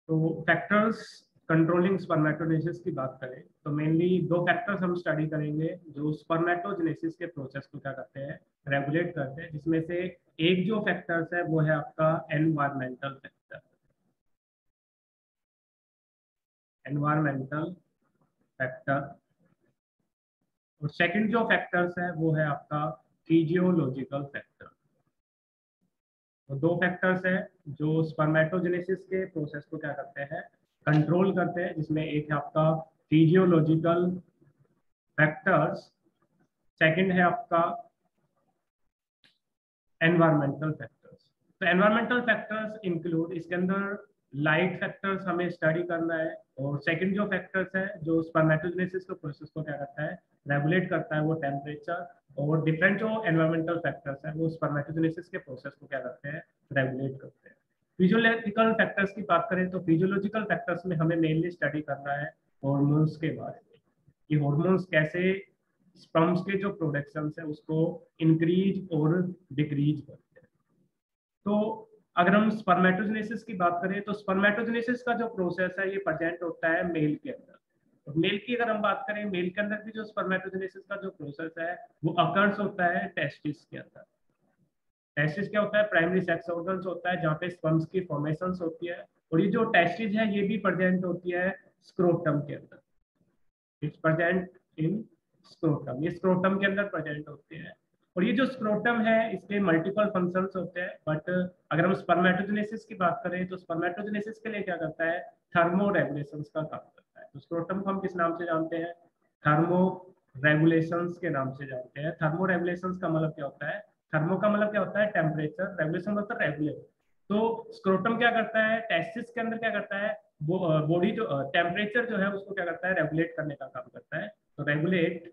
तो factors controlling spermatogenesis की बात करें तो मेनली दो फैक्टर्स हम स्टडी करेंगे जो स्पर्मेटोजेनेसिस के प्रोसेस को क्या करते हैं, रेगुलेट करते हैं। जिसमें से एक जो फैक्टर्स है वो है आपका एनवायरमेंटल फैक्टर, एनवायरमेंटल फैक्टर। और सेकंड जो फैक्टर्स है वो है आपका फिजियोलॉजिकल फैक्टर। तो दो फैक्टर्स है जो स्पर्मेटोजेनेसिस के प्रोसेस को क्या करते हैं, कंट्रोल करते हैं। जिसमें एक है आपका फिजियोलॉजिकल फैक्टर्स, सेकंड है आपका एनवायरमेंटल फैक्टर्स। तो एनवायरमेंटल फैक्टर्स इंक्लूड, इसके अंदर लाइट फैक्टर्स हमें स्टडी करना है। और सेकंड जो फैक्टर्स है जो स्पर्मेटोजेनेसिस के प्रोसेस को क्या करता है, रेगुलेट करता है, वो टेम्परेचर। और डिफरेंट जो एनवायरमेंटल फैक्टर्स है वो स्पर्मेटोजेनेसिस के प्रोसेस को क्या करते हैं, रेगुलेट करते हैं। फिजियोलॉजिकल फैक्टर्स की बात करें तो फिजियोलॉजिकल फैक्टर्स में हमें मेनली स्टडी करना है हॉर्मोन्स के बारे में, कि हॉर्मोन्स कैसे स्पर्म्स के जो प्रोडक्शन है उसको इंक्रीज और डिक्रीज करते हैं। तो अगर हम स्पर्मेटोजेनेसिस की बात करें तो स्पर्मेटोजेनेसिस का जो प्रोसेस है ये प्रेजेंट होता है मेल के अंदर। तो मेल की अगर हम बात करें, मेल के अंदर भी जो स्पर्मेटोजेनेसिस का जो प्रोसेस है वो अकर्स होता है टेस्टिस के अंदर। टेस्टिस क्या होता है, प्राइमरी सेक्स ऑर्गन्स होता है जहाँ पे स्पर्म्स की फॉर्मेशंस होती है। और ये जो टेस्टिस है ये भी प्रेजेंट होती है स्क्रोटम के अंदर। इट्स प्रेजेंट इन स्क्रोटम, ये स्क्रोटम के अंदर प्रेजेंट होते हैं। और ये जो स्क्रोटम है इसके मल्टीपल फंक्शंस होते हैं। बट अगर हम स्पर्मेटोजेनेसिस की बात करें तो स्पर्मेटोजेनेसिस के लिए क्या करता है, थर्मो रेगुलेशंस का काम करता है। तो स्क्रोटम को हम किस नाम से जानते हैं, थर्मो रेगुलेशंस के नाम से जानते हैं। थर्मो रेगुलेशंस का मतलब क्या होता है, थर्मो का मतलब क्या होता है टेम्परेचर, रेगुलेशन मतलब रेगुलेट। तो स्क्रोटम क्या करता है, टेस्टिस के अंदर क्या करता है, वो बॉडी जो टेम्परेचर जो है उसको क्या करता है, रेगुलेट करने का काम करता है। तो रेगुलेट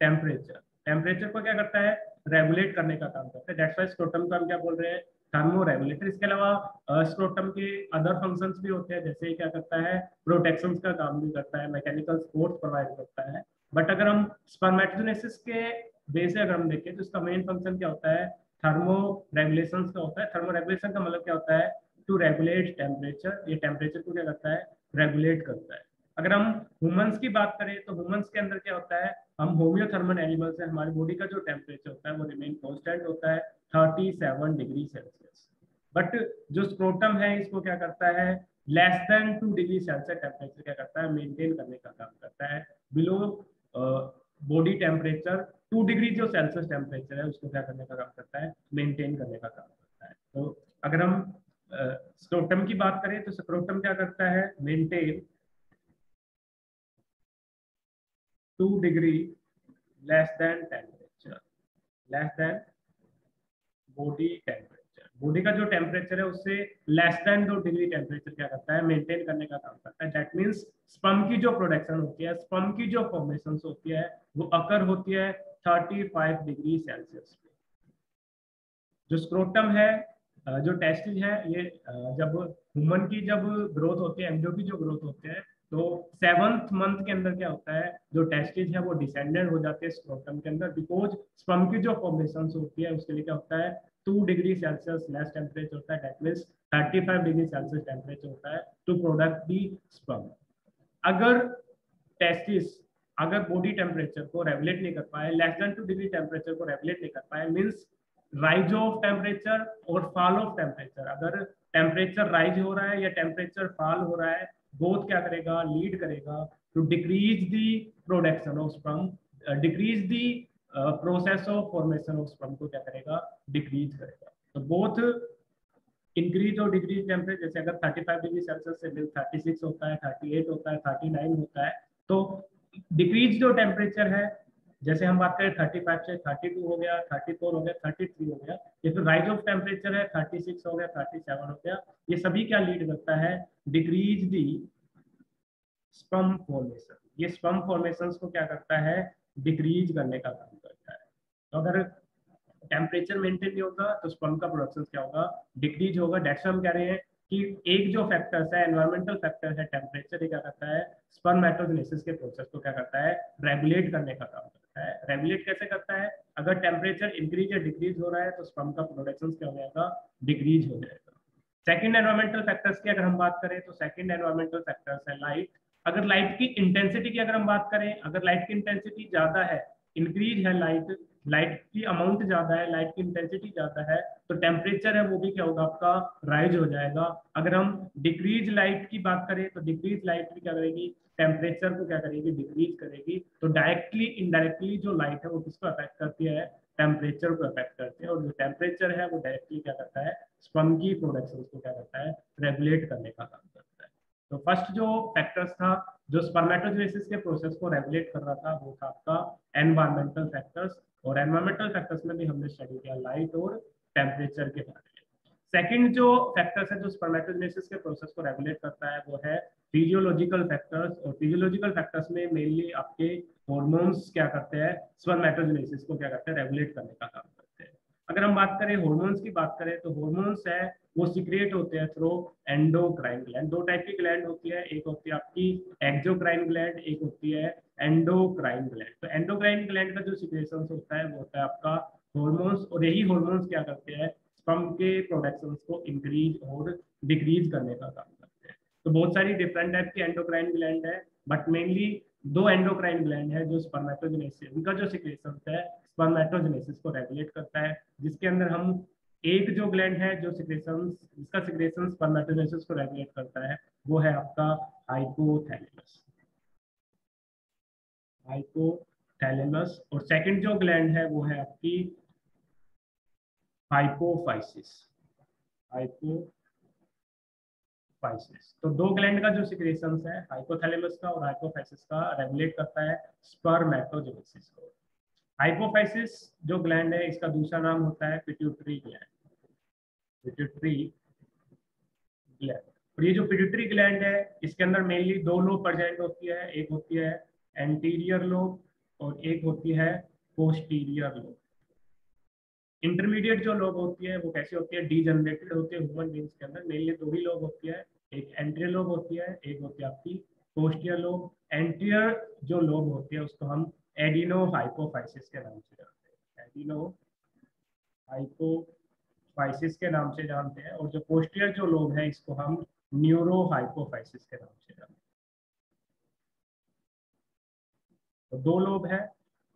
टेम्परेचर, टेम्परेचर को क्या करता है, रेगुलेट करने का काम करता है। दैट्स व्हाई स्क्रोटम को हम क्या बोल रहे हैं, थर्मो रेगुलेटर। इसके अलावा स्क्रोटम के अदर फंक्शंस भी होते हैं, जैसे क्या करता है, प्रोटेक्शन का काम भी करता है, मैकेनिकल सपोर्ट प्रोवाइड करता है। बट अगर हम स्पर्मेटोजेनेसिस के बेस से अगर हम देखें तो इसका मेन फंक्शन क्या होता है, थर्मो रेगुलेशन का होता है। थर्मो रेगुलेशन का मतलब क्या होता है, टू रेगुलेट टेम्परेचर। ये टेम्परेचर को क्या करता है, रेगुलेट करता है। अगर हम ह्यूमंस की बात करें तो ह्यूमंस के अंदर क्या होता है, हम होम्योथर्मल एनिमल्स है, हमारी बॉडी का जो टेम्परेचर होता है वो रिमेन कांस्टेंट होता है 37 डिग्री सेल्सियस। बट जो स्क्रोटम है इसको क्या करता है, less than 2 degree Celsius temperature क्या करता है, मेंटेन करने का काम करता है। बिलो बॉडी टेम्परेचर 2 डिग्री जो सेल्सियस टेम्परेचर है उसको क्या करने का काम करता है, मेंटेन करने का काम करता है। तो अगर हम स्क्रोटम की बात करें तो स्क्रोटम क्या करता है, maintain 2 degree less than temperature, less than body temperature. Body का जो टेम्परेचर है उससे लेस देन 2 डिग्री टेम्परेचर क्या करता है, मेंटेन करने का काम करता है। दैट मींस स्पर्म की जो प्रोडक्शन होती है, स्पर्म की जो फॉर्मेशन होती है वो अकर होती है 35 डिग्री सेल्सियस पे। जो स्क्रोटम है, जो टेस्टिस है, ये जब ह्यूमन की जब ग्रोथ होती है, एम्ब्रियो की जो ग्रोथ होती है, तो 7th मंथ के अंदर क्या होता है, जो टेस्टिस है वो डिसेंडेड हो जाते हैं स्क्रोटम के अंदर। बिकॉज स्पर्म की जो फॉर्मेशन होती है उसके लिए क्या होता है, 2 डिग्री सेल्सियस लेस टेम्परेचर होता है। That means 35 degree Celsius temperature होता है टू प्रोडक्ट दी स्पर्म। अगर टेस्टिस, अगर बॉडी टेम्परेचर को रेगुलेट नहीं कर पाए, लेस देन 2 डिग्री टेम्परेचर को रेगुलेट नहीं कर पाए, मींस राइज ऑफ टेम्परेचर और फॉल ऑफ टेम्परेचर। अगर टेम्परेचर राइज हो रहा है या टेम्परेचर फॉल हो रहा है, बोथ क्या करेगा, लीड करेगा to decrease the production of sperm, decrease the process of formation of sperm को क्या करेगा, डिक्रीज करेगा। तो बोथ इंक्रीज और डिक्रीज टेम्परेचर, जैसे अगर 35 डिग्री सेल्सियस से मिल 36 होता है, 38 होता है, 39 होता है, तो डिक्रीज जो टेम्परेचर है, जैसे हम बात करें 35 से 32 हो गया, 34 हो गया, 33 हो गया, ये तो राइज ऑफ टेम्परेचर है, 36 हो गया, 37 हो गया, ये सभी क्या लीड करता है, डिक्रीज दी स्पर्म फॉर्मेशन। ये स्पर्म फॉर्मेशंस को क्या करता है, डिक्रीज करने का काम करता है। तो अगर टेम्परेचर मेंटेन नहीं होगा तो स्पर्म का प्रोडक्शन क्या होगा, डिक्रीज होगा। डेट्स हम कह रहे हैं कि एक जो फैक्टर्स है, एनवायरमेंटल फैक्टर है, टेम्परेचर, क्या करता है, स्पर्मेटोजेनेसिस के प्रोसेस को क्या करता है, रेगुलेट करने का काम करता है। रेगुलेट कैसे करता है, अगर टेम्परेचर इंक्रीज या डिक्रीज हो रहा है तो स्पर्म का प्रोडक्शन क्या हो जाएगा, डिक्रीज हो जाएगा। सेकंड एनवायरमेंटल फैक्टर्स की अगर हम बात करें तो सेकंड एनवायरमेंटल फैक्टर्स है लाइट। अगर लाइट की इंटेंसिटी की अगर हम बात करें, अगर लाइट की इंटेंसिटी ज्यादा है, इंक्रीज है लाइट, लाइट की अमाउंट ज्यादा है, लाइट की इंटेंसिटी ज्यादा है, तो टेम्परेचर है वो भी क्या होगा आपका, राइज हो जाएगा। अगर हम डिक्रीज लाइट की बात करें तो डिक्रीज लाइट भी क्या करेगी, टेम्परेचर को क्या करेगी, डिक्रीज करेगी। तो डायरेक्टली इनडायरेक्टली जो लाइट है वो किसको अफेक्ट करती है, टेम्परेचर को अफेक्ट करते हैं। और जो टेम्परेचर है वो डायरेक्टली क्या करता है, स्पर्म की प्रोडक्शन को क्या करता है, रेगुलेट करने का काम करता है। तो फर्स्ट जो फैक्टर्स था जो स्पर्मेटोजेनेसिस के प्रोसेस को रेगुलेट कर रहा था वो था आपका एनवायरमेंटल फैक्टर्स। और एनवायरमेंटल फैक्टर्स में भी हमने स्टडी किया लाइट और टेम्परेचर के बारे में। सेकंड जो फैक्टर्स है जो स्पर्मेटोजेनेसिस के प्रोसेस को रेगुलेट करता है वो है फिजियोलॉजिकल फैक्टर्स। और फिजियोलॉजिकल फैक्टर्स में मेनली आपके हॉर्मोन्स क्या करते हैं, स्पर्मेटोजेनेसिस को क्या करते हैं, रेगुलेट करने का काम करते हैं। अगर हम बात करें हॉर्मोन्स की बात करें तो हॉर्मोन्स है वो सिक्रिएट होते हैं थ्रू एंडोक्राइन ग्लैंड। दो टाइप की ग्लैंड होती है, एक होती है आपकी एक्सोक्राइन ग्लैंड, एक होती है एंडोक्राइन ग्लैंड। तो एंडोक्राइन ग्लैंड का जो सिक्रेशन होता है वो होता है आपका हॉर्मोन्स। और यही हॉर्मोन्स क्या करते हैं, स्पर्म के प्रोडक्शन को इंक्रीज और डिक्रीज करने का काम करते हैं। तो बहुत सारी डिफरेंट टाइप की एंडोक्राइन ग्लैंड है, बट मेनली दो एंडोक्राइन ग्लैंड है जो स्पर्मेटोजेनेसिस, उनका जो सिक्रेशन है स्पर्मेटोजेनेसिस को रेगुलेट करता है। जिसके अंदर हम एक जो ग्लैंड है जो सिक्रेशन, जिसका सिक्रेशन स्पर्मेटोजेनेसिस को रेगुलेट करता है वो है आपका हाइपोथैलेमस, हाइपोथैलेमस। और सेकंड जो ग्लैंड है वो है आपकी हाइपोफाइसिस, हाइपोफाइसिस। तो दो ग्लैंड का जो सिक्रेशन है हाइपोथैलेमस का और हाइपोफाइसिस का रेगुलेट करता है स्पर्मेटोजेनेसिस को। हाइपोफाइसिस जो ग्लैंड है इसका दूसरा नाम होता है पिट्यूटरी ग्लैंड, पिट्यूटरी ग्लैंड। और ये जो पिट्यूटरी ग्लैंड है इसके अंदर मेनली दो लोब प्रेजेंट होती है, एक होती है एंटीरियर लोब और एक होती है पोस्टीरियर लोब। इंटरमीडिएट जो लोब होती है वो कैसे होती है, डीजनरेटेड होती है ह्यूमन बींग्स के अंदर। मेनली दो ही लोब होती है, एक एंटीरियर लोब होती है, एक होती है आपकी पोस्टीरियर लोब। एंटीरियर जो लोब होती है उसको हम एडिनो हाइपोफाइसिस के नाम से जानते हैं, एडिनो हाइपोफाइसिस के नाम से जानते हैं। और जो पोस्टीरियर जो लोब है इसको हम न्यूरो हाइपोफाइसिस के नाम से जानते हैं। तो दो लोब है,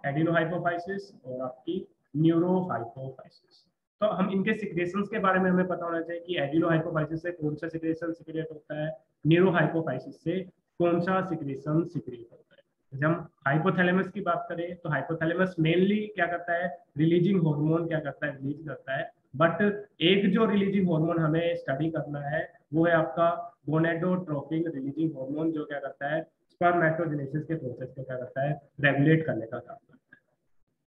एडिनो हाइपोफाइसिस और आपकी न्यूरो हाइपोफाइसिस। तो हम इनके सिक्रेशंस के बारे में हमें पता होना चाहिए कि एडिनो हाइपोफाइसिस से कौन सा सिक्रेशन सिक्रिएट होता है, न्यूरो हाइपोफाइसिस से कौन सा सिक्रेशन सिक्रिएट होता है। जैसे हम हाइपोथैलेमस की बात करें तो हाइपोथैलेमस मेनली क्या करता है, रिलीजिंग हार्मोन क्या करता है, रिलीज करता है। बट एक जो रिलीजिंग हार्मोन हमें स्टडी करना है वो है आपका गोनेडोट्रोपिन रिलीजिंग हार्मोन, जो क्या करता है स्पर्मेटोजेनेसिस के प्रोसेस को क्या करता है, रेगुलेट करने का काम करता है।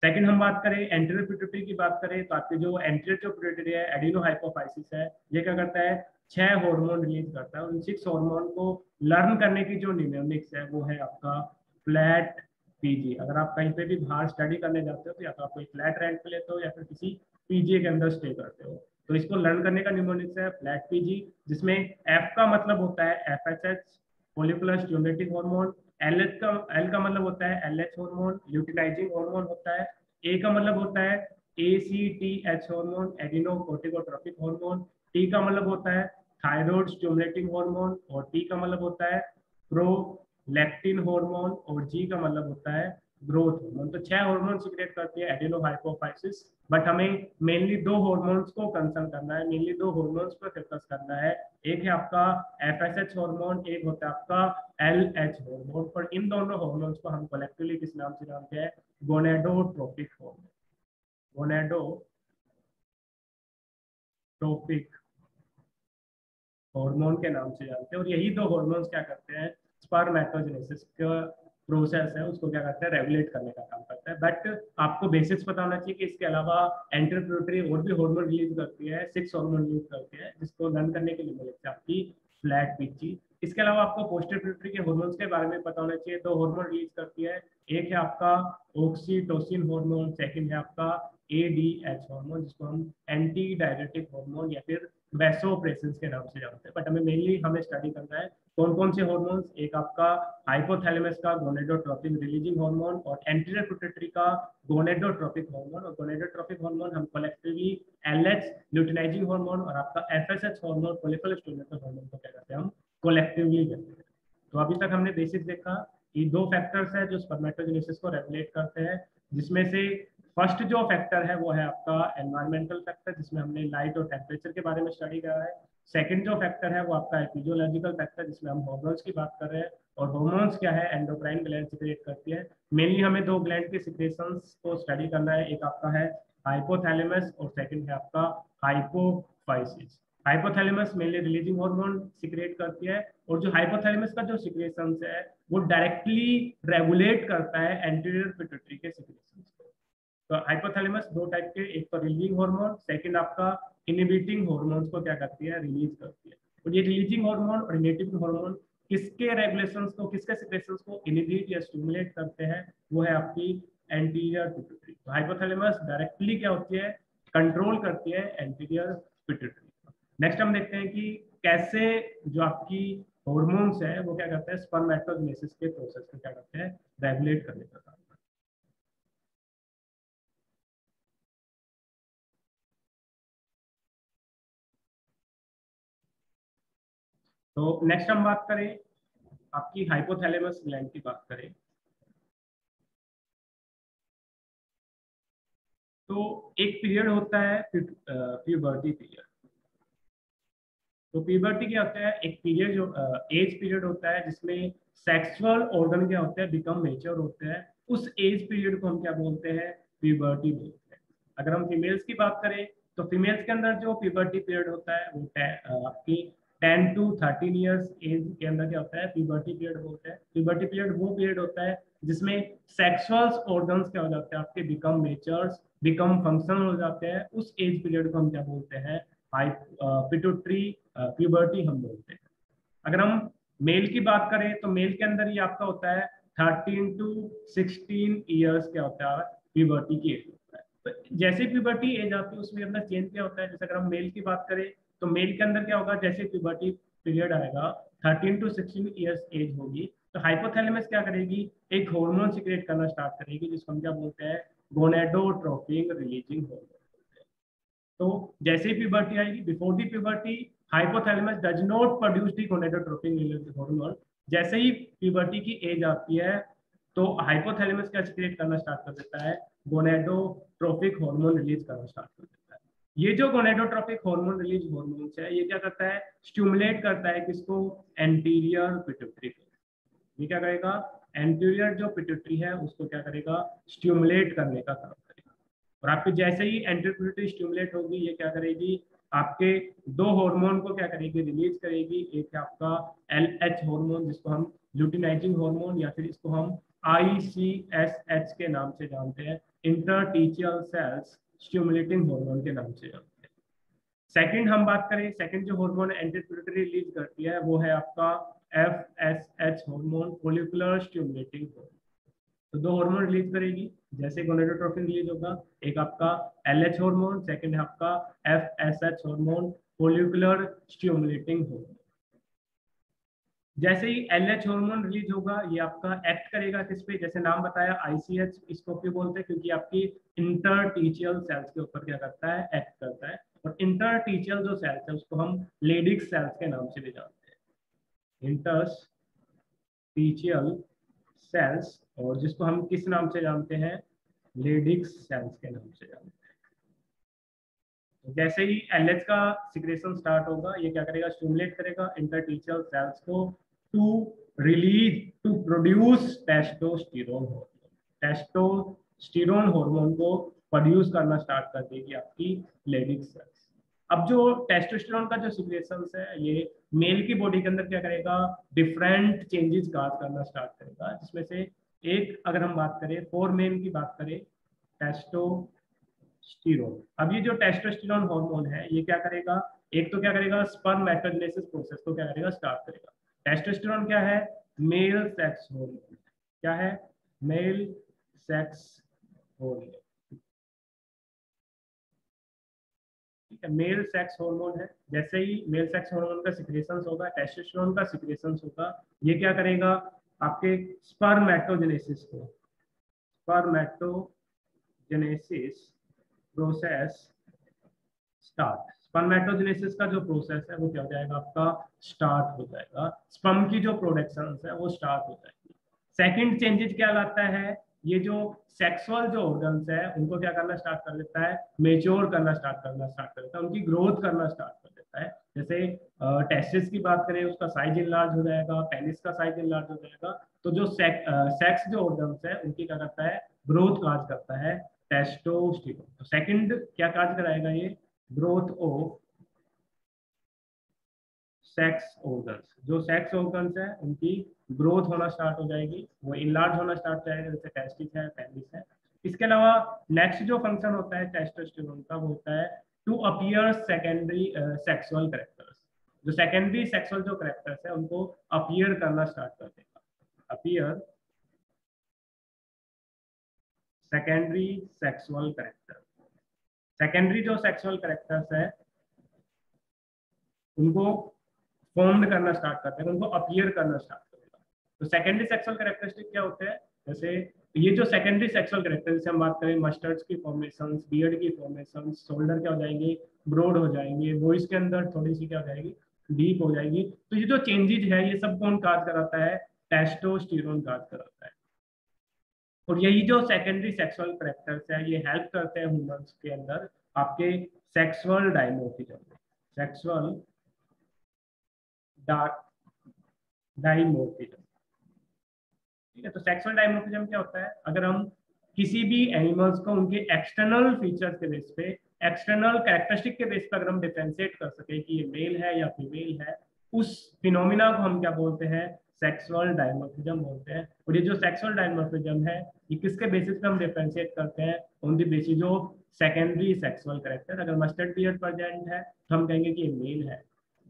सेकंड हम बात करें एंटीरियर पिट्यूटरी की बात करें तो आपके जो एंटीरियर जो पिट्यूटरी है एडिनो हाइपोफाइसिस है, ये क्या करता है 6 हार्मोन रिलीज करता है। उन 6 हार्मोन को लर्न करने की जो नियोनिक्स है वो है आपका फ्लैट पीजी। अगर आप कहीं पे भी बाहर स्टडी करने जाते हो तो या तो आप कोई फ्लैट रेंट पे लेते हो या फिर किसी पीजी के अंदर स्टे करते हो, तो इसको लर्न करने का नियोनिक्स है फ्लैट पीजी। जिसमें एफ का मतलब होता है FSH follicular stimulating hormone, L का मतलब होता है एलएच हार्मोन ल्यूटिनाइजिंग हार्मोन होता है, ए का मतलब होता है ACTH hormone adeno corticotropic hormone, T का मतलब होता है थायराइड स्टिमुलेटिंग हार्मोन और टी का मतलब होता है प्रोलैक्टिन हार्मोन और जी का मतलब होता है ग्रोथ हार्मोन। तो 6 हार्मोन सीक्रेट करती है एडिनो हाइपोफाइसिस। बट हमें मेनली दो हार्मोन्स को कंसर्न करना है, मेनली दो हार्मोन्स पर फोकस करना है। एक है आपका एफएसएच हार्मोन, एक होता है आपका एलएच हार्मोन। पर इन दोनों हार्मोन्स को हम कलेक्टिवली किस नाम से जानते हैं, गोनेडोट्रोपिक हार्मोन, गोनेडोट्रोपिक हार्मोन के नाम से जानते हैं। और यही दो हार्मोन्स क्या करते हैं, स्पर्मेटोजेनेसिस का प्रोसेस है उसको क्या करते हैं, रेगुलेट करने का काम करता है। बट आपको बेसिक्स पता होना चाहिए कि इसके अलावा एंटीरियर और भी हार्मोन रिलीज करती है, 6 हार्मोन रिलीज करती है, जिसको लर्न करने के लिए मिलते हैं आपकी फ्लैट पीजी इसके अलावा आपको पोस्टर पिट्यूटरी के हार्मोन्स के बारे में पता होना चाहिए। दो हार्मोन रिलीज करती है, एक है आपका ऑक्सीटोसिन हार्मोन, सेकंड है आपका एडीएच हार्मोन, जिसको हम एंटी डायरेटिक हार्मोन या फिर वैसोप्रेसिन के नाम से जानते हैं। बट हमें मेनली हमें स्टडी करना है कौन कौन से हार्मोन्स, एक आपका हाइपोथैलेमस का गोनेडोट्रोपिन रिलीजिंग हार्मोन और एंटीरियर पिट्यूटरी का गोनेडोट्रोपिक हार्मोन। और गोनेडोट्रोपिक हार्मोन हम कलेक्टिवली एलएच ल्यूटिनाइजिंग हार्मोन और आपका FSH hormone follicular stimulator hormone को क्या कहते हैं, हम कलेक्टिवली कहते हैं। तो अभी तक हमने बेसिक देखा कि दो फैक्टर्स है जो स्पर्मेटोजेनेसिस को रेगुलेट करते हैं, जिसमें से फर्स्ट जो फैक्टर है वो है आपका एनवायरमेंटल फैक्टर, जिसमें हमने लाइट और टेम्परेचर के बारे में स्टडी करा है। सेकंड जो फैक्टर है वो आपका फिजियोलॉजिकल फैक्टर, जिसमें हम हार्मोन्स की बात कर रहे हैं। और हार्मोन्स क्या है, एंडोक्राइन ग्लैंड सिक्रेट करती है। मेनली हमें दो ग्लैंड के सिक्रेशंस को स्टडी करना है, एक आपका है हाइपोथैलेमस और सेकंड है आपका hypophysis. Hypothalamus mainly releasing hormone secrete करती है, और जो हाइपोथैलेमस का जो सिक्रेशंस है वो डायरेक्टली रेगुलेट करता है एंटीरियर पिट्यूटरी के सिक्रेशंस को। तो हाइपोथैलेमस दो टाइप के, एक तो रिलीजिंग हार्मोन, सेकंड आपका इनहिबिटिंग हार्मोन्स को क्या करती है, रिलीज करती है। और ये रिलीजिंग हार्मोन और इनहिबिटिंग हार्मोन किसके रेगुलेशंस को, किसके सिक्रेशंस को इनहिबिट या स्टिमुलेट करते हैं, वो है आपकी एंटीरियर पिट्यूटरी। तो हाइपोथैलेमस डायरेक्टली क्या होती है, कंट्रोल करती है एंटीरियर पिट्यूटरी। नेक्स्ट हम देखते हैं कि कैसे जो आपकी हार्मोन्स है वो क्या करते हैं, स्पर्मेटोजेनेसिस के प्रोसेस को क्या करते हैं, रेगुलेट करने का काम। तो नेक्स्ट हम बात करें आपकी हाइपोथैलेमस ग्लैंड की बात करें, तो एक पीरियड होता है प्यूबर्टी पीरियड। तो प्यूबर्टी क्या होता है, एक पीरियड जो एज पीरियड होता है जिसमें सेक्सुअल ऑर्गन क्या होते हैं, बिकम मेच्योर होते हैं। उस एज पीरियड को हम क्या बोलते हैं, प्यूबर्टी बोलते हैं। अगर हम फीमेल्स की बात करें तो फीमेल्स के अंदर जो प्यूबर्टी पीरियड होता है वो आपकी 10 to 13 ईयर्स एज के अंदर क्या होता है, प्यूबर्टी पीरियड बोलते हैं। प्यूबर्टी पीरियड वो पीरियड होता है जिसमें सेक्सुअल ऑर्गन्स क्या हो जाते हैं, आपके बिकम मेच्योर्स, बिकम फंक्शनल हो जाते हैं। उस एज पीरियड को हम क्या बोलते हैं, पिट्यूटरी प्यूबर्टी हम बोलते हैं। अगर हम मेल की बात करें तो मेल के अंदर ये आपका होता है 13 to 16 ईयर्स क्या होता है, प्यूबर्टी की एज होता है। तो जैसे प्यूबर्टी एज आती है उसमें अपना चेंज क्या होता है, जैसे अगर हम मेल की बात करें तो मेल के अंदर क्या होगा, जैसे प्यूबर्टी पीरियड आएगा 13 to 16 ईयर्स एज होगी, तो हाइपोथैलेमस क्या करेगी, एक हार्मोन सिक्रेट करना स्टार्ट करेगी जिसको हम क्या बोलते हैं, गोनेडोट्रोपिन रिलीजिंग हार्मोन। तो जैसे ही प्यूबर्टी आएगी, before the puberty hypothalamus does not produce the gonadotropin hormone. जैसे ही प्यूबर्टी की एज आती है तो हाइपोथैलेमस क्या सिक्रेट करना स्टार्ट कर देता है, गोनेडोट्रोपिक हार्मोन रिलीज करना स्टार्ट कर देता है। ये जो गोनेडोट्रोपिक हार्मोन रिलीज हार्मोन है ये क्या करता है, स्टिमुलेट करता है किसको, एंटीरियर पिट्यूटरी को। ये क्या करेगा, एंटीरियर जो पिट्यूटरी है उसको क्या करेगा, स्टिमुलेट करने का काम करेगा। और आपके जैसे ही एंटीरियर पिट्यूटरी स्टिमुलेट होगी ये क्या करेगी, आपके दो हार्मोन को क्या करेगी, रिलीज करेगी। एक है आपका एलएच हार्मोन जिसको हम ल्यूटिनाइजिंग हार्मोन या फिर इसको हम आईसीएसएच के नाम से जानते हैं, इंटरटीचियल सेल्स स्टिमुलेटिंग हार्मोन के नाम से जानते हैं। सेकंड हम बात करें, सेकंड जो हार्मोन एंटीपिट्यूटरी रिलीज करती है वो है आपका FSH hormone, follicular stimulating hormone. तो दो हार्मोन रिलीज करेगी, जैसे गोनेडोट्रोपिन रिलीज होगा, एक आपका एलएच हार्मोन, सेकंड है आपका FSH hormone, follicular stimulating hormone. जैसे ही एलएच हार्मोन रिलीज होगा ये आपका एक्ट करेगा किस पे, जैसे नाम बताया आईसीएच, इसको क्यों बोलते हैं, क्योंकि आपकी इंटरटीचियल सेल्स के ऊपर क्या करता है, एक्ट करता है। और इंटरटीचियल जो सेल्स है उसको हम लेडिक सेल्स के नाम से भी जानते हैं, इंटरटीचियल सेल्स, और जिसको हम किस नाम से जानते हैं, लेडिक सेल्स के नाम से जानते हैं। तो जैसे ही एलएच का सिक्रेशन स्टार्ट होगा ये क्या करेगा, स्टिमुलेट करेगा इंटरटीचियल सेल्स को to release, to produce testosterone hormone. Testosterone hormone को प्रोड्यूस करना स्टार्ट कर देगी आपकी लेडिक सेल्स। अब जो टेस्टोस्टेरोन का जो सिक्रेशन है ये मेल की बॉडी के अंदर क्या करेगा, डिफरेंट चेंजेस काज करना स्टार्ट करेगा, जिसमें से एक अगर हम बात करें फॉर मेल की बात करें, टेस्टोस्टेरोन। अब ये जो टेस्टोस्टेरोन हार्मोन है ये क्या करेगा, एक तो क्या करेगा, स्पर्मेटोजेनेसिस प्रोसेस को क्या करेगा, स्टार्ट करेगा। टेस्टोस्टेरोन क्या है? Male sex hormone. क्या है? Male sex hormone. ठीक है, मेल सेक्स हार्मोन है। जैसे ही मेल सेक्स हार्मोन का सिक्रेशन होगा, टेस्टोस्टेरोन का सिक्रेशन होगा, ये क्या करेगा? आपके स्पर्मेटोजेनेसिस को, स्पर्मेटोजेनेसिस प्रोसेस स्टार्ट। स्पर्मेटोजेनेसिस का जो प्रोसेस है वो क्या हो जाएगा? आपका स्टार्ट हो जाएगा। स्पर्म की जो प्रोडक्शन है वो स्टार्ट हो जाएगी। सेकंड चेंजेस क्या लाता है? ये जो सेक्सुअल जो ऑर्गन्स है उनको क्या करना स्टार्ट कर देता है? मेच्योर करना स्टार्ट कर देता है, उनकी ग्रोथ करना स्टार्ट कर देता है। जैसे टेस्टिस की बात करें, उसका साइज इनलार्ज हो जाएगा, पेनिस का साइज इनलार्ज हो जाएगा। तो जो सेक्स जो ऑर्गन्स है उनकी क्या करता है? ग्रोथ काज करता है टेस्टोस्टेरोन। तो सेकंड क्या काज कराएगा ये? Growth of sex organs. जो सेक्स ऑर्गन्स है उनकी ग्रोथ होना स्टार्ट हो जाएगी, वो इनलार्ज होना स्टार्ट हो जाएगा, जैसे टेस्टिस है, पेनिस है। इसके अलावा नेक्स्ट जो फंक्शन होता है टेस्टोस्टेरोन का वो होता है to appear secondary sexual characters. जो सेकेंडरी सेक्सुअल जो करेक्टर्स है उनको अपीयर करना स्टार्ट कर देगा। Appear secondary sexual character. Secondary जो सेक्सुअल करेक्टर्स है उनको फॉर्म करना स्टार्ट करते हैं, उनको अपीयर करना स्टार्ट करेगा। तो सेकेंडरी सेक्सुअल कैरेक्टरिस्टिक क्या होते हैं? जैसे ये जो सेकेंडरी सेक्सुअल कैरेक्टर, जैसे हम बात करें मस्टर्ड्स की फॉर्मेशन, बियर्ड की फॉर्मेशन, शोल्डर क्या हो जाएंगे? ब्रॉड हो जाएंगे, वॉइस के अंदर थोड़ी सी क्या हो जाएगी? डीप हो जाएगी। तो ये जो चेंजेज है ये सब कौन काज कराता है? टेस्टोस्टेरोन काज कराता है। और यही जो सेकेंडरी सेक्सुअल कैरेक्टर्स है ये हेल्प करते हैं ह्यूमंस के अंदर आपके सेक्सुअल डायमोर्फिज्म में। Sexual dimorphism. ठीक है, तो सेक्सुअल डायमोर्फिज्म क्या होता है? अगर हम किसी भी एनिमल्स को उनके एक्सटर्नल फीचर्स के बेस पे, एक्सटर्नल कैरेक्टरिस्टिक के बेस पर अगर हम डिफरेंशिएट कर सके कि ये मेल है या फीमेल है, उस फिनोमिना को हम क्या बोलते हैं? सेक्सुअल डायमोर्फिज्म बोलते हैं। और ये जो सेक्सुअल डायमोर्फिज्म है ये किसके बेसिस पे हम डिफरेंशिएट करते हैं? On the basis of secondary sexual character. अगर मस्टर्ड बियर्ड प्रेजेंट है तो हम कहेंगे कि ये मेल है।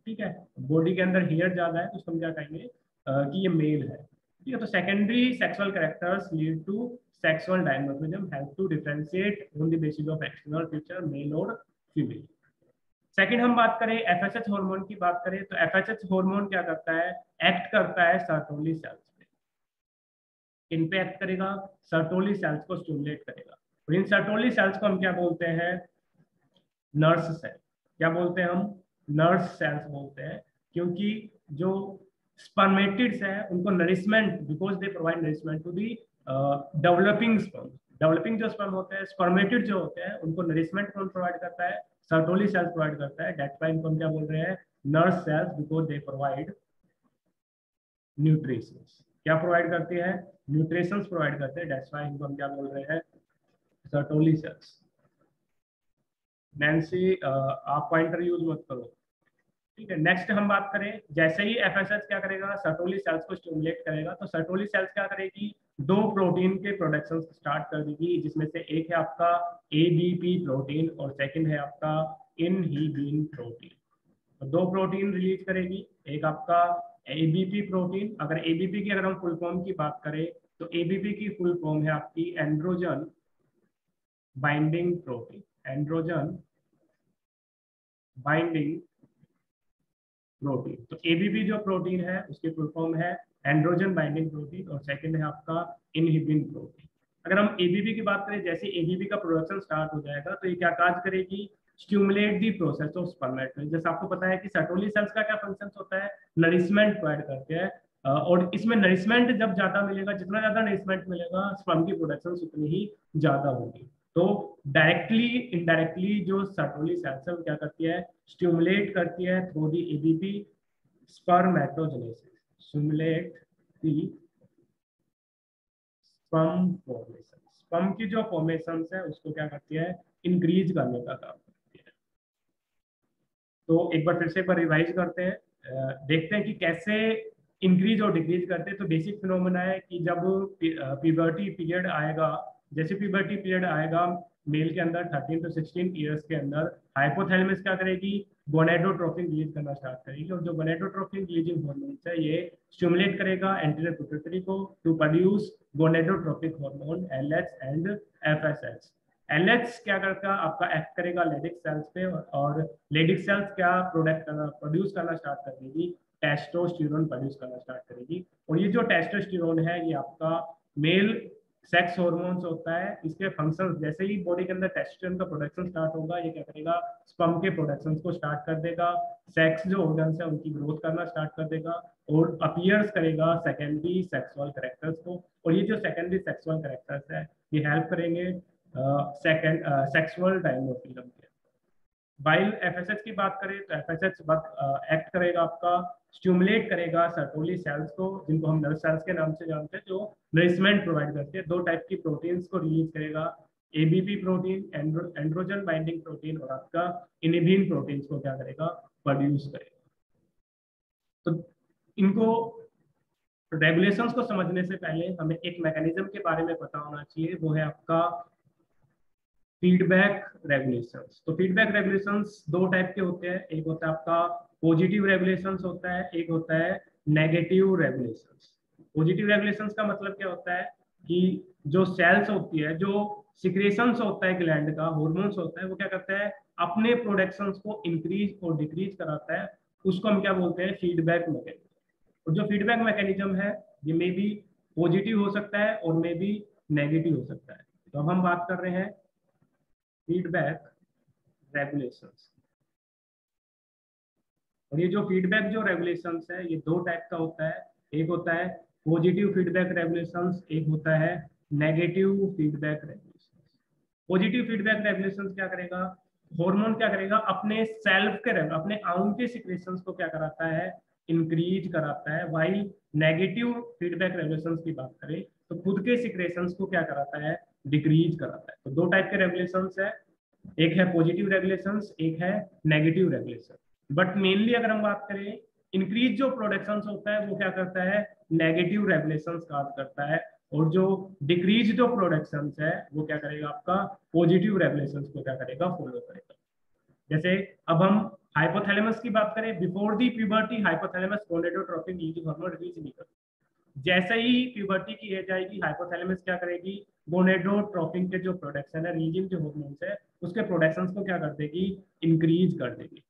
ठीक है, बॉडी के अंदर हेयर ज्यादा है तो उसको हम क्या कहेंगे? कि ये मेल है। ठीक है, तो secondary sexual characters lead to sexual dimorphism, help to differentiate on the basis of external feature male और फीमेल। सेकंड हम बात करें एफएसएच हार्मोन की बात करें तो एफएसएच हार्मोन क्या करता है? एक्ट करता है सर्टोली सेल्स पे। इन पे एक्ट करेगा, सर्टोली सेल्स को स्टिमुलेट करेगा। और इन सर्टोली सेल्स को हम क्या बोलते हैं? Nurse cell. क्या बोलते हैं हम? नर्स सेल्स बोलते हैं। क्योंकि जो स्पर्मेटिड्स हैं उनको nourishment, because they provide nourishment to the developing sperm. Developing जो स्पर्म होते हैं, स्पर्मेटिड जो होते हैं, उनको नरिशमेंट कौन प्रोवाइड करता है? सर्टोली सेल्स प्रोवाइड करता है। दैट्स व्हाई इनको हम क्या बोल रहे हैं? Nurse cells, because they provide nutrition. क्या प्रोवाइड करती है? न्यूट्रिशन प्रोवाइड करते हैं। दैट्स व्हाई इनको हम क्या बोल रहे हैं? Sertoli cells. नैन्सी आप पॉइंटर यूज मत करो। ठीक है, नेक्स्ट हम बात करें, जैसे ही एफएसएच क्या करेगा? सर्टोली सेल्स को स्टिमुलेट करेगा। तो सर्टोली सेल्स क्या करेगी? दो प्रोटीन के प्रोडक्शन स्टार्ट कर देगी, जिसमें से एक है आपका एबीपी प्रोटीन और सेकंड है आपका इनहिबिन प्रोटीन। तो दो प्रोटीन रिलीज करेगी, एक आपका एबीपी प्रोटीन। अगर एबीपी की अगर हम फुल फॉर्म की बात करें तो एबीपी की फुल फॉर्म है आपकी androgen binding protein. Androgen binding protein. तो एबीपी जो प्रोटीन है उसकी फुल फॉर्म है एंड्रोजन बाइंडिंग प्रोटीन और सेकंड है आपका इनहिबिन प्रोटीन। अगर हम एबीपी की बात करें, जैसे एबीपी का प्रोडक्शन स्टार्ट हो जाएगा तो ये क्या काज करेगी? Stimulate the process of spermatogenesis. जैसे आपको पता है कि सर्टोली सेल्स का क्या फंक्शन होता है? नरिशमेंट प्रोवाइड करते हैं। और इसमें नरिशमेंट जब ज्यादा मिलेगा, जितना ज्यादा नरिशमेंट मिलेगा स्पर्म की प्रोडक्शन उतनी ही ज्यादा होगी। तो डायरेक्टली इनडायरेक्टली जो सर्टोली सेल्स है वो क्या करती है? स्टिमुलेट करती है through the ABP spermatogenesis. Stimulate the sperm formation. Sperm की जो फॉर्मेशन है उसको क्या करती है? इंक्रीज करने का काम करती है। तो एक बार फिर से एक बार रिवाइज करते हैं, देखते हैं कि कैसे इंक्रीज और डिक्रीज करते हैं। तो बेसिक फिनोमेना है कि जब प्यूबर्टी पीरियड आएगा, जैसे प्यूबर्टी पीरियड आएगा मेल के अंदर 13 to 16 ईयर्स के अंदर, हाइपोथैलेमस क्या करेगी? गोनेडोट्रोपिन रिलीज करना स्टार्ट करेगी, और जो गोनेडोट्रोपिन रिलीजिंग हार्मोन्स है ये स्टिमुलेट करेगा एंटीरियर पिट्यूटरी को to produce gonadotropic hormone LH and FSH. LH क्या करता है आपका, एक्ट करेगा लेडिक सेल्स पे, और लेडिक सेल्स क्या प्रोड्यूस करना स्टार्ट कर देगी, टेस्टोस्टेरोन प्रोड्यूस करना स्टार्ट करेगी। और ये जो टेस्टोस्टेरोन है ये आपका मेल सेक्स हार्मोन्स होता है। इसके फंक्शन जैसे ही बॉडी के अंदर टेस्टोस्टेरोन का प्रोडक्शन स्टार्ट होगा, ये क्या करेगा, स्पर्म के प्रोडक्शन को स्टार्ट कर देगा, सेक्स जो ऑर्गन्स है उनकी ग्रोथ करना स्टार्ट कर देगा, और अपीयर्स करेगा सेकेंडरी सेक्सुअल कैरेक्टर्स को। और ये जो सेकेंडरी सेक्सुअल कैरेक्टर्स है ये हेल्प करेंगे सेक्सुअल डायमोफिज्म के। वाइल एफएसएच की बात करें तो एफएसएच एक्ट करेगा आपका, स्टिमुलेट करेगा सर्टोली सेल्स को, जिनको हम नर्व सेल्स के नाम से जानते हैं, जो नरिशमेंट प्रोवाइड करते हैं। दो टाइप की प्रोटीन्स को रिलीज करेगा, ABP protein, androgen binding protein, और आपका इनिबिन प्रोटीन्स को क्या करेगा, प्रोड्यूस करेगा। तो इनको रेगुलेशंस को समझने से पहले हमें एक मैकेनिज्म के बारे में पता होना चाहिए, वो है आपका फीडबैक रेगुलेशंस। तो फीडबैक रेगुलेशंस दो टाइप के होते हैं, एक होता है आपका पॉजिटिव रेगुलेशंस होता है, एक होता है नेगेटिव रेगुलेशंस। पॉजिटिव रेगुलेशंस का मतलब क्या होता है कि जो सेल्स होती है, जो सिक्रेशंस होता है ग्लैंड का, हार्मोन्स होता है, वो क्या करता है, अपने प्रोडक्शंस को इंक्रीज और डिक्रीज कराता है। उसको हम क्या बोलते हैं, फीडबैक मैकेनिज्म। और जो फीडबैक मैकेनिज्म है ये मे भी पॉजिटिव हो सकता है और मे भी नेगेटिव हो सकता है। तो अब हम बात कर रहे हैं फीडबैक रेगुलेशंस। और ये जो फीडबैक जो रेगुलेशंस है ये दो टाइप का होता है, एक होता है पॉजिटिव फीडबैक रेगुलेशंस, एक होता है negative feedback regulations. Positive feedback regulations क्या करेगा, हार्मोन क्या करेगा, अपने सेल्फ के अपने आउन के सिक्रेशंस को क्या कराता है, इंक्रीज कराता है। वाइल नेगेटिव फीडबैक रेगुलेशंस की बात करें तो खुद के सिक्रेशंस को क्या कराता है, डिक्रीज कराता है। तो दो टाइप के रेगुलेशंस है, एक है पॉजिटिव रेगुलेशंस, एक है नेगेटिव रेगुलेशन। बट मेनली अगर हम बात करें, इंक्रीज जो प्रोडक्शन होता है वो क्या करता है, नेगेटिव रेगुलेशंस काम करता है, और जो डिक्रीज जो प्रोडक्शन है वो क्या करेगा, आपका पॉजिटिव रेगुलेशंस को क्या करेगा, फॉलो करेगा। जैसे अब हम हाइपोथैलेमस की बात करें, before the puberty hypothalamus gonadotropin releasing hormone release नहीं करता। जैसे ही प्यूबर्टी की एज आएगी, हाइपोथैलेमस क्या करेगी, गोनेडोट्रोपिन के जो प्रोडक्शन है, रिलीजिंग जो हार्मोन्स है, उसके प्रोडक्शन को क्या कर देगी, इंक्रीज कर देगी।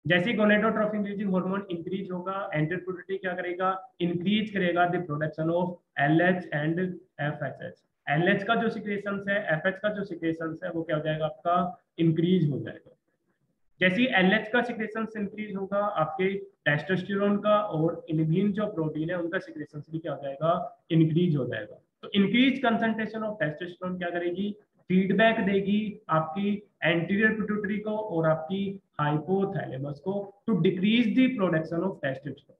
जैसे ही गोनेडोट्रोपिन रिलीजिंग हार्मोन इंक्रीज होगा, एंटीरियर पिट्यूटरी क्या करेगा, इंक्रीज करेगा the production of LH and FHH. LH का जो सिक्रेशंस है, एफएच का जो सिक्रेशंस है, वो क्या हो जाएगा, आपका इंक्रीज हो जाएगा। जैसे ही एलएच का सिक्रेशन इंक्रीज होगा, आपके टेस्टोस्टेरोन का और इनिबिन जो प्रोटीन है उनका सिक्रेशन भी क्या हो जाएगा, इंक्रीज हो जाएगा। तो इंक्रीज कंसंट्रेशन ऑफ टेस्टोस्टेरोन क्या करेगी, फीडबैक देगी आपकी एंटीरियर पिट्यूटरी को और आपकी हाइपोथैलेमस को to decrease the production of testosterone.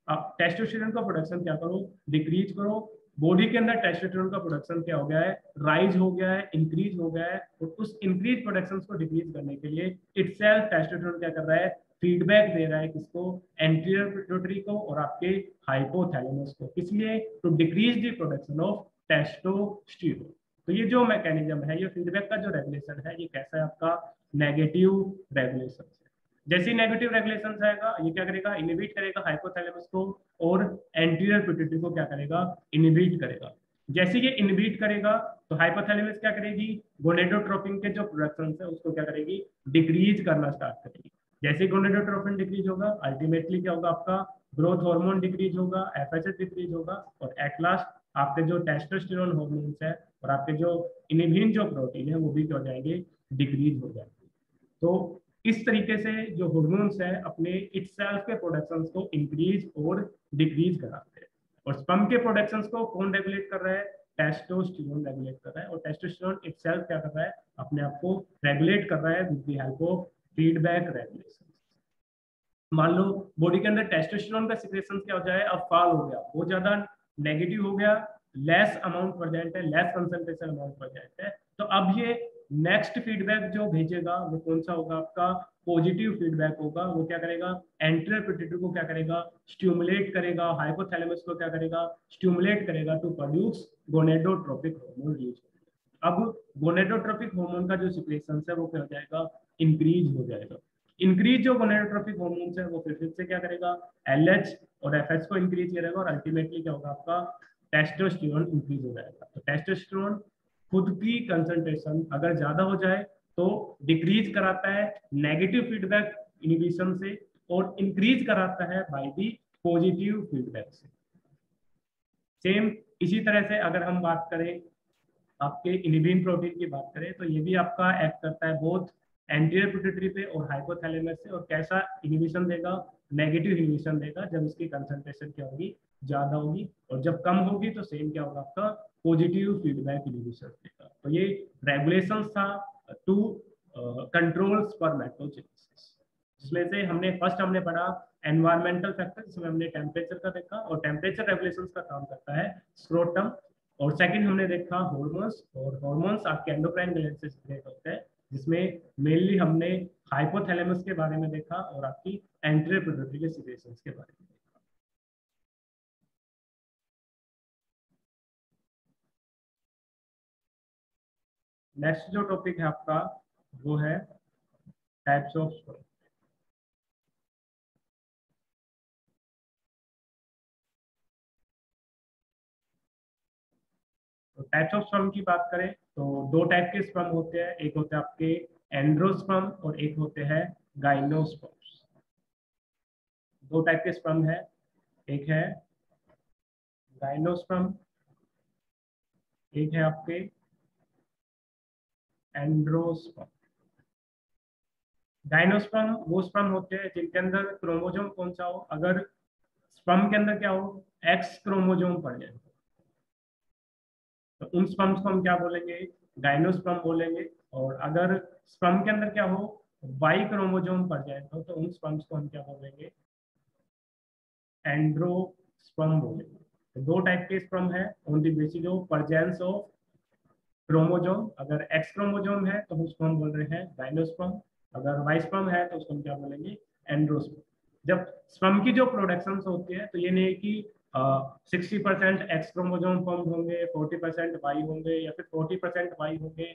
आप टेस्टोस्टेरोन का प्रोडक्शन क्या करो, डिक्रीज करो। बॉडी के अंदर टेस्टोस्टेरोन का प्रोडक्शन क्या हो गया है, राइज हो गया है, इंक्रीज हो गया है, और उस इंक्रीज प्रोडक्शन को डिक्रीज करने के लिए इटसेल्फ टेस्टोस्टेरोन क्या कर रहा है, फीडबैक दे रहा है, किसको, एंटीरियर पिट्यूटरी को और आपके हाइपोथैलेमस को, इसलिए to decrease the production of testosterone. तो ये जो मैकेनिज्म है, ये फीडबैक का जो रेगुलेशन है, ये कैसा है, आपका नेगेटिव रेगुलेशन है। जैसे ही नेगेटिव रेगुलेशन आएगा, ये क्या करेगा, इनिबिट करेगा हाइपोथैलेमस को और एंटीरियर पिट्यूटरी को क्या करेगा, इनिबिट करेगा। जैसे ये इनिबिट करेगा तो हाइपोथैलेमस क्या करेगी, गोनेडोट्रोपिन के जो प्रोडक्शन है उसको क्या करेगी, डिक्रीज करना स्टार्ट करेगी। जैसे गोनेडोट्रोपिन डिक्रीज होगा, अल्टीमेटली क्या होगा, आपका ग्रोथ हार्मोन डिक्रीज होगा, एफएचएच डिक्रीज होगा, और एट लास्ट आपके जो टेस्टोस्टेरोन हार्मोन्स है और आपके जो इनिबिन जो प्रोटीन है वो भी क्या हो जाएंगे, डिक्रीज हो जाएंगे। तो इस तरीके से जो हार्मोन्स है अपने इटसेल्फ के प्रोडक्शंस को इंक्रीज और डिक्रीज कराते हैं। और स्पर्म के प्रोडक्शंस को कौन रेगुलेट कर रहा है, टेस्टोस्टेरोन रेगुलेट कर रहा है। और टेस्टोस्टेरोन इटसेल्फ क्या कर रहा है, अपने आप को रेगुलेट कर रहा है with the help of feedback regulation. मान लो बॉडी के अंदर टेस्टोस्टेरोन का सिक्रेशन क्या हो जाए, अब फॉल हो गया, बहुत ज्यादा नेगेटिव हो गया, लेस अमाउंट प्रेजेंट है, लेस कंसंट्रेशन अमाउंट प्रेजेंट है, तो अब ये नेक्स्ट फीडबैक जो भेजेगा वो कौन सा होगा, आपका पॉजिटिव फीडबैक होगा। वो क्या करेगा, एंटीरियर पिट्यूटरी को क्या करेगा, स्टिमुलेट करेगा, हाइपोथैलेमस को क्या करेगा, स्टिमुलेट करेगा to produce gonadotropic hormone release. अब गोनेडोट्रोपिक हार्मोन का जो सिक्रेशन है वो क्या हो जाएगा, इंक्रीज हो जाएगा। इंक्रीज जो गोनेडोट्रोपिक हार्मोन्स है वो फिर से क्या करेगा, LH और FH को इंक्रीज करेगा और अल्टीमेटली क्या होगा आपका टेस्टोस्टेरोन इंक्रीज हो जाएगा। तो टेस्टोस्टेरोन खुद की कंसंट्रेशन अगर ज्यादा हो जाए तो डिक्रीज कराता है नेगेटिव फीडबैक इनिबिशन से और इंक्रीज कराता है बाय दी पॉजिटिव फीडबैक से। सेम इसी तरह से अगर हम बात करें आपके इनिबिन प्रोटीन की बात करें तो ये भी आपका एक्ट करता है बोथ एंटीरियर पिट्यूटरी पे और हाइपोथैलेमस से, और कैसा इनिबिशन देगा, नेगेटिव इनिबिशन देगा जब इसकी कंसंट्रेशन क्या होगी, ज्यादा होगी, और जब कम होगी तो सेम क्या होगा आपका पॉजिटिव फीडबैक इनिबिशन देगा। तो ये रेगुलेशन था टू कंट्रोल स्पर्मेटोजेनेसिस, जिसमें से हमने पढ़ा एनवायरमेंटल फैक्टर, जिसमें हमने टेम्परेचर का देखा और टेम्परेचर रेगुलेशन का काम करता है स्क्रोटम, और सेकंड हमने देखा हार्मोन्स, और हार्मोन्स आपके एंडोक्राइन ग्लैंड से सीक्रेट होते हैं, जिसमें मेनली हमने हाइपोथैलेमस के बारे में देखा और आपकी एंटीरियर पिट्यूटरी के सीक्रेशंस के बारे में देखा। नेक्स्ट जो टॉपिक है आपका वो है टाइप्स ऑफ स्पर्म। तो टाइप्स ऑफ स्पर्म की बात करें तो दो टाइप के स्पर्म होते हैं, एक होते हैं आपके एंड्रोस्पर्म और एक होते हैं गाइनोस्पर्म्स। दो टाइप के स्पर्म है, एक है गाइनोस्पर्म, एक है आपके एंड्रोस्पर्म। गाइनोस्पर्म वो स्पर्म होते हैं जिनके अंदर क्रोमोजोम कौन सा हो, अगर स्पर्म के अंदर क्या हो, एक्स क्रोमोजोम पड़ जाए तो उन स्पर्म्स को हम क्या बोलेंगे, गाइनोस्पर्म बोलेंगे, और अगर स्पर्म के अंदर क्या हो, वाई क्रोमोजोम पड़ जाए तो उन स्पर्म्स को हम क्या बोलेंगे, एंड्रोस्पर्म बोलेंगे। तो दो टाइप के स्पर्म है on the basis of परजेंस of chromosome. अगर एक्स क्रोमोजोम है तो उसको हम बोल रहे हैं गाइनोस्पर्म, अगर वाई स्पर्म है तो उसको हम क्या बोलेंगे, एंड्रोस्पर्म। जब स्पर्म की जो प्रोडक्शन होती है तो ये नहीं कि 60% एक्स क्रोमोजोम फॉर्म होंगे, 40% वाई होंगे, या फिर 40% वाई होंगे,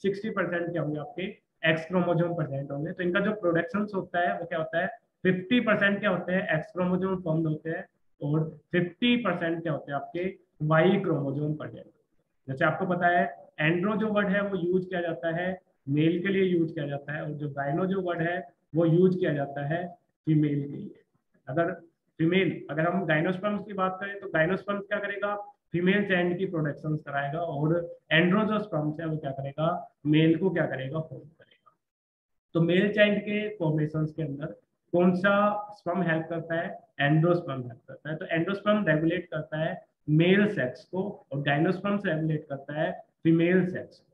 60% क्या होंगे आपके एक्स क्रोमोजोम प्रेजेंट होंगे। तो इनका जो प्रोडक्शन होता है वो क्या होता है, 50% क्या होते हैं एक्स क्रोमोजोम फॉर्म होते हैं और 50% क्या होते हैं आपके वाई क्रोमोजोम प्रेजेंट। जैसे आपको पता है एंड्रो जो वर्ड है वो यूज किया जाता है मेल के लिए यूज किया जाता है, और जो गाइनो जो वर्ड है वो यूज किया जाता है फीमेल के लिए। अगर फीमेल, अगर हम गाइनोस्पर्म्स की बात करें तो गाइनोस्पर्म्स क्या करेगा, फीमेल चाइल्ड की प्रोडक्शन कराएगा, और एंड्रोजोस्पर्म्स है वो क्या करेगा, मेल को क्या करेगा, फॉर्म करेगा। तो मेल चाइल्ड के फॉर्मेशन के अंदर कौन सा स्पर्म हेल्प करता है, एंड्रोस्पर्म हेल्प करता है। तो एंड्रोस्पर्म रेगुलेट करता है मेल सेक्स को और गाइनोस्पर्म रेगुलेट करता है फीमेल सेक्स को।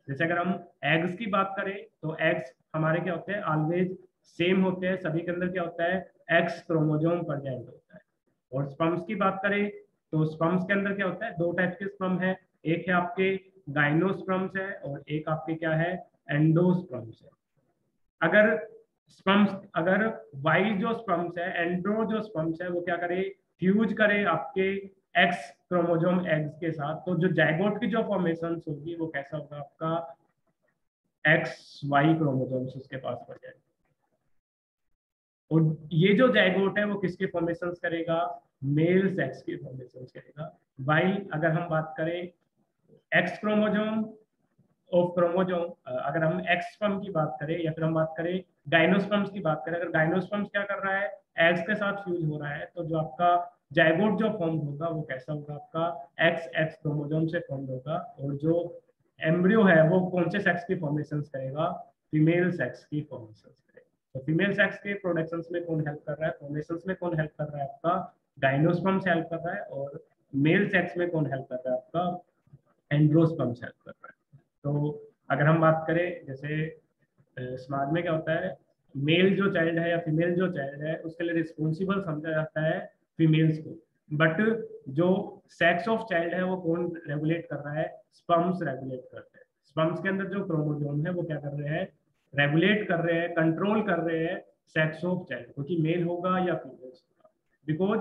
जैसे अगर हम एग्स की बात करें तो एग्स हमारे क्या होते हैं, ऑलवेज सेम होते हैं, सभी के अंदर क्या होता है, एक्स क्रोमोजोम प्रेजेंट होता है। और स्पर्म्स की बात करें तो स्पर्म्स के अंदर क्या होता है, दो टाइप के स्पर्म है, एक है आपके गाइनोस्पर्म्स है और एक आपके क्या है, एंडोस्पर्म्स है। अगर स्पर्म्स, अगर वाई जो स्पर्म्स है, एंड्रो जो स्पर्म्स है वो क्या करे, फ्यूज करे आपके एक्स क्रोमोजोम एग्स के साथ, तो जो जाइगोट की जो फॉर्मेशन होगी वो कैसा होगा आपका, एक्स वाई क्रोमोजोम्स उसके पास पड़ जाए। और ये जो जाइगोट है वो किसके फॉर्मेशन करेगा, मेल सेक्स की फॉर्मेशन करेगा। वाई अगर हम बात करें एक्स क्रोमोजोम ऑफ क्रोमोजोम, अगर हम एक्स स्पर्म की बात करें या फिर हम बात करें गाइनोस्पर्म्स की बात करें, अगर गाइनोस्पर्म्स क्या कर रहा है, एग्स के साथ फ्यूज हो रहा है, तो जो आपका जाइगोट जो फॉर्म होगा वो कैसा होगा आपका, एक्स एक्स क्रोमोजोम से फॉर्म होगा, और जो एम्ब्रियो है वो कौन से सेक्स की फॉर्मेशन करेगा, फीमेल सेक्स की फॉर्मेशन करेगा। तो फीमेल सेक्स के प्रोडक्शन में कौन हेल्प कर रहा है, फॉर्मेशन में कौन हेल्प कर रहा है आपका, गाइनोस्पर्म हेल्प कर रहा है, और मेल सेक्स में कौन हेल्प कर रहा है आपका, एंड्रोस्पर्म हेल्प कर रहा है। तो अगर हम बात करें जैसे समाज में क्या होता है, मेल जो चाइल्ड है या फीमेल जो चाइल्ड है उसके लिए रिस्पॉन्सिबल समझा जाता है फीमेल्स को, बट जो सेक्स ऑफ चाइल्ड है वो कौन रेगुलेट कर रहा है, स्पर्म्स रेगुलेट करते हैं। स्पर्म्स के अंदर जो क्रोमोजोम है वो क्या कर रहे हैं, रेगुलेट कर रहे हैं, कंट्रोल कर रहे हैं सेक्स ऑफ चाइल्ड को कि मेल होगा या फीमेल होगा। बिकॉज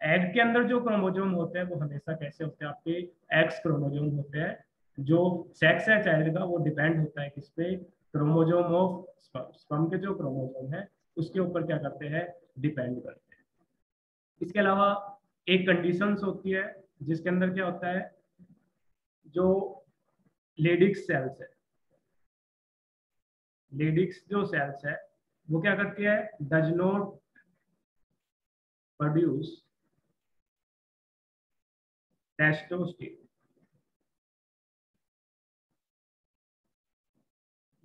एग के अंदर जो क्रोमोजोम होते हैं वो हमेशा कैसे होते हैं आपके एक्स क्रोमोजोम होते हैं। जो सेक्स है चाइल्ड का वो डिपेंड होता है किस पे, क्रोमोजोम ऑफ स्पर्म, स्पर्म के जो क्रोमोजोम है उसके ऊपर क्या करते हैं, डिपेंड करते हैं। इसके अलावा एक कंडीशंस होती है जिसके अंदर क्या होता है, जो लेडिक्स सेल्स है, लेडिक्स जो सेल्स है वो क्या करती है, डज नॉट प्रोड्यूस टेस्टोस्टेरोन,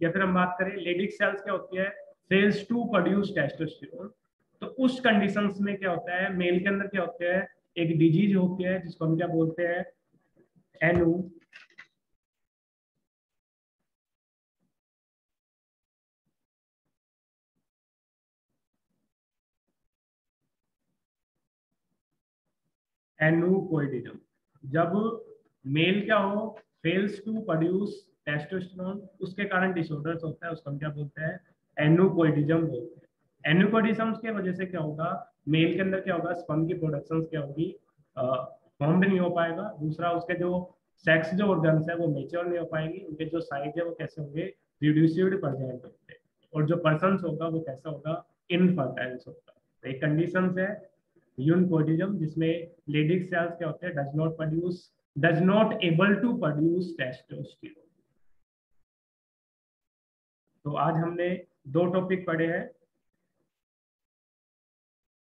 या फिर हम बात करें लेडिक्स सेल्स क्या होती है, फेल्स टू प्रोड्यूस टेस्टोस्टेरोन। तो उस कंडीशंस में क्या होता है, मेल के अंदर क्या होता है, एक डिजीज होती है जिसको हम क्या बोलते हैं, एनु एनुकोइडिज्म। जब मेल क्या हो, फेल्स टू प्रोड्यूस टेस्टोस्टेरोन, उसके कारण डिसऑर्डर्स होता है, उसको हम क्या बोलते हैं, एनुकोइडिज्म बोलते हैं। एनुकोइडिज्म की वजह से क्या होगा, मेल के अंदर क्या होगा, स्पर्म की प्रोडक्शन क्या होगी, फॉर्म भी नहीं हो पाएगा। दूसरा, उसके जो सेक्स जो ऑर्गन्स है वो मेच्योर नहीं हो पाएंगे, उनके जो साइज है वो कैसे होंगे, रिड्यूस्ड प्रेजेंट होंगे, और जो पर्सन होगा वो कैसा होगा, इनफर्टाइल होगा। तो एक कंडीशन है यूनिकोटिज्म जिसमें लेडिक सेल्स क्या होते हैं, does not able to produce testosterone. तो आज हमने दो टॉपिक पढ़े हैं,